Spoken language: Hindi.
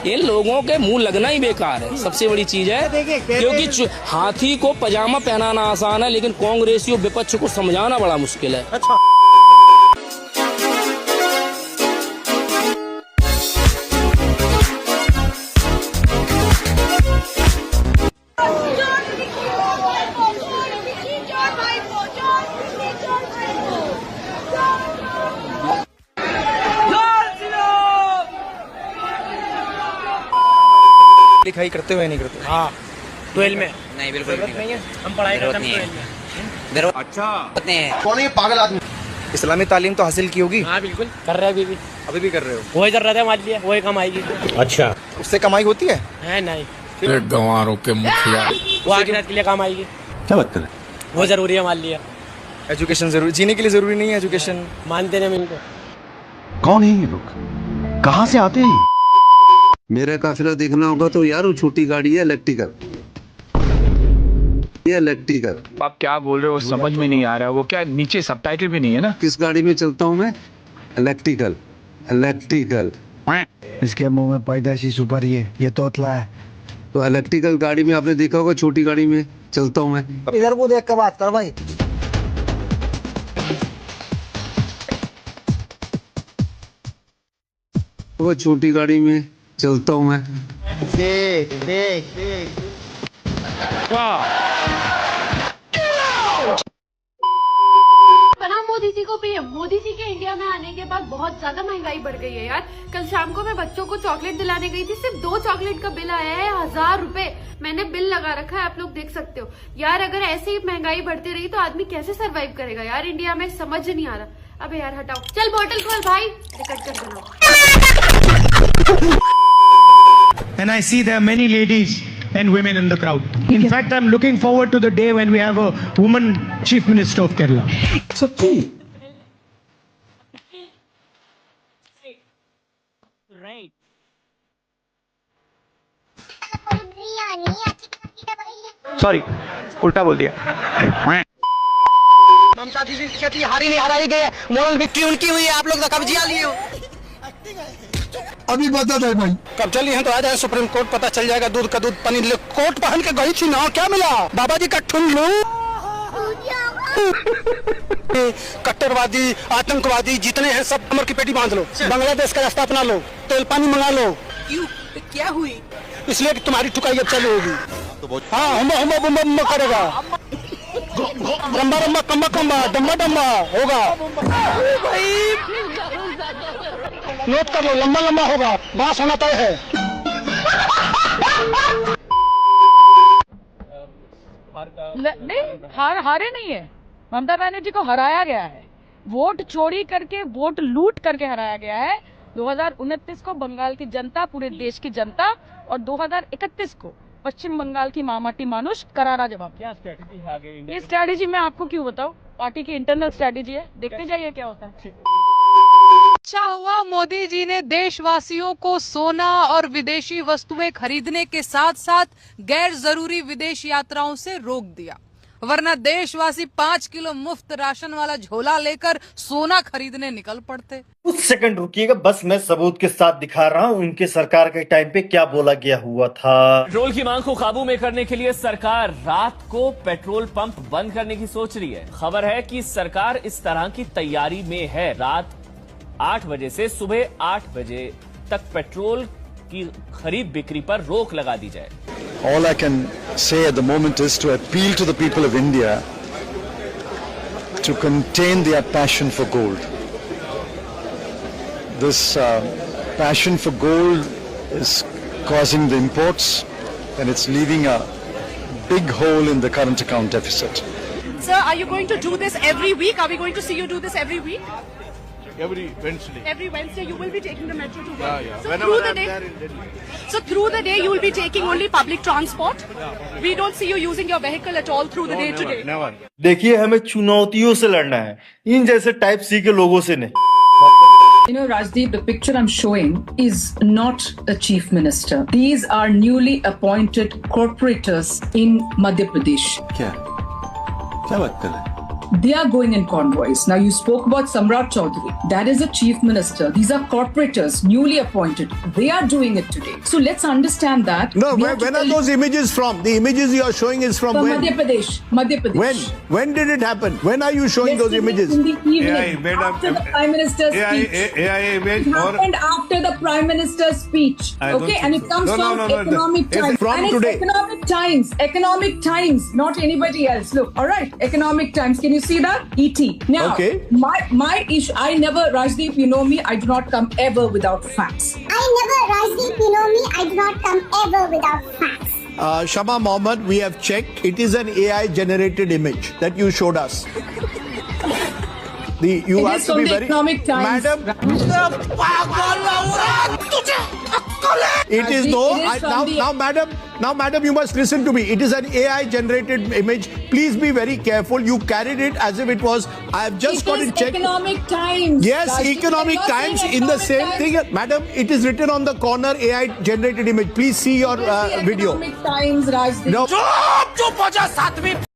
इन लोगों के मुंह लगना ही बेकार है, सबसे बड़ी चीज है। क्योंकि हाथी को पजामा पहनाना आसान है, लेकिन कांग्रेसियों विपक्ष को समझाना बड़ा मुश्किल है। अच्छा। लिखाई करते हुए नहीं करते? हाँ 12 में नहीं, बिल्कुल नहीं है। हम पढ़ाई करते हैं 12 में। अच्छा है। कौन है ये पागल आदमी? इस्लामी तालीम तो हासिल की होगी? हाँ बिल्कुल कर रहे हैं अभी भी कर रहे हो? वही कर रहे थे हमारे लिए, वही कम आएगी। अच्छा, उससे कमाई होती है? नहीं, गंवारों के मुखिया। वो आखिरत के लिए काम आएगी। क्या बात कर रहे? वो जरूरी है हमारे लिए। एजुकेशन जरूरी, जीने के लिए जरूरी नहीं है एजुकेशन? मानते नहीं इनको। कौन है ये लोग, कहाँ से आते हैं? मेरा काफिला देखना होगा तो यार वो छोटी गाड़ी है इलेक्ट्रिकल, ये इलेक्ट्रिकल। आप क्या बोल रहे हो समझ में नहीं आ रहा। वो क्या नीचे सबटाइटल भी नहीं है ना? किस गाड़ी में चलता हूँ मैं? Electrical electrical. इसके मुंह में पैदाशी सुपर ये तोतला है। तो इलेक्ट्रिकल गाड़ी में आपने देखा होगा, छोटी गाड़ी में चलता हूँ मैं। इधर को देख कर बात कर भाई। वो छोटी गाड़ी में चलता हूँ मैं। देख मोदी जी को पीएम। मोदी जी के इंडिया में आने के बाद बहुत ज्यादा महंगाई बढ़ गई है यार। कल शाम को मैं बच्चों को चॉकलेट दिलाने गई थी, सिर्फ 2 चॉकलेट का बिल आया है 1000 रुपए। मैंने बिल लगा रखा है, आप लोग देख सकते हो यार। अगर ऐसे ही महंगाई बढ़ती रही तो आदमी कैसे सरवाइव करेगा यार इंडिया में, समझ नहीं आ रहा। अबे यार हटाओ, चल बोतल खोल भाई, टिकट कर देना। And I see there are many ladies and women in the crowd. In fact, I'm looking forward to the day when we have a woman chief minister of Kerala. Right. Sorry, उल्टा बोल दिया। ममता दीदी की खेती हारी नहीं हराई गई है, मोरल विक्ट्री उनकी हुई है। आप लोग तो कब्जियां लिए हो। अभी बता दे भाई। कब चली हैं तो आ जाए सुप्रीम कोर्ट, पता चल जाएगा। दूध का दूध पनीर ले। कोट पहन के गई थी ना, क्या मिला? बाबा जी का ठुल्लू। कट्टरवादी, आतंकवादी जितने हैं सब कमर की पेटी बांध लो, बांग्लादेश का रास्ता अपना लो, तेल पानी मंगा लो। क्यों, क्या हुई? इसलिए कि तुम्हारी ठुकाई अब चालू होगी। हाँ हम करेगा। रंबा रंबा कम्बा कम्बा डम्बा डम्बा होगा। नोट कर लो, लंबा लंबा होगा, बांस होना तय है। नहीं, हारे नहीं है। ममता बनर्जी को हराया गया है, वोट चोरी करके, वोट लूट करके हराया गया है। 2029 को बंगाल की जनता, पूरे देश की जनता, और 2031 को पश्चिम बंगाल की मामाटी मानुष करारा जवाब। क्या स्ट्रेटेजी है आगे? ये स्ट्रेटेजी मैं आपको क्यों बताऊं, पार्टी की इंटरनल स्ट्रेटेजी है, देखते जाइए क्या होता है। अच्छा हुआ मोदी जी ने देशवासियों को सोना और विदेशी वस्तुएं खरीदने के साथ साथ गैर जरूरी विदेश यात्राओं से रोक दिया, वरना देशवासी 5 किलो मुफ्त राशन वाला झोला लेकर सोना खरीदने निकल पड़ते। कुछ सेकंड रुकिएगा, बस मैं सबूत के साथ दिखा रहा हूँ उनके सरकार के टाइम पे क्या बोला गया हुआ था। पेट्रोल की मांग को काबू में करने के लिए सरकार रात को पेट्रोल पंप बंद करने की सोच रही है। खबर है कि सरकार इस तरह की तैयारी में है। रात 8 बजे से सुबह 8 बजे तक पेट्रोल की खरीद बिक्री पर रोक लगा दी जाए। All I can say at the moment is to appeal to the people of India to contain their passion for gold. This passion for gold is causing the imports, and it's leaving a big hole in the current account deficit. Sir, are you going to do this every week? Are we going to see you do this every week? Every Wednesday. Every Wednesday you will be taking the metro to work. Yeah. So Whenever through the I'm day, there in Delhi. so through the day you will be taking only public transport. We don't see you using your vehicle at all through the day today. Never. देखिए, हमें चुनौतियों से लड़ना है, इन जैसे टाइप सी के लोगों से नहीं। You know, Rajdeep, the picture I'm showing is not a chief minister. These are newly appointed corporators in Madhya Pradesh. क्या बात कर रहे हैं? they are going in convoys. Now, you spoke about Samrat Chaudhary. That is a chief minister. These are corporators, newly appointed. They are doing it today. So let's understand that. No, when are those images from? The images you are showing is from when? Madhya Pradesh. Madhya Pradesh. When did it happen? When are you showing those images? In the evening, after the Prime Minister's speech. It happened after the Prime Minister's speech. Okay, and it comes from Economic Times. From and today. It's Economic Times, not anybody else. Look, all right, Economic Times. Can you see that? ET. Now, okay. my issue, Rajdeep, you know me, I do not come ever without facts. Rajdeep, you know me, I do not come ever without facts. Shama Mohammed, we have checked. It is an AI generated image that you showed us. You It have is to from be the very, Economic Times. Madam. It is no. Now, madam, you must listen to me. It is an AI generated image. Please be very careful. You carried it as if it was. I have just got it checked. Economic Times. Yes, Rajdeep, Economic I'm not Times saying in the Economic same Times. thing. Madam, it is written on the corner AI generated image. Please see your video. Economic Times, Rajdeep. No. चुप हो जा साथ में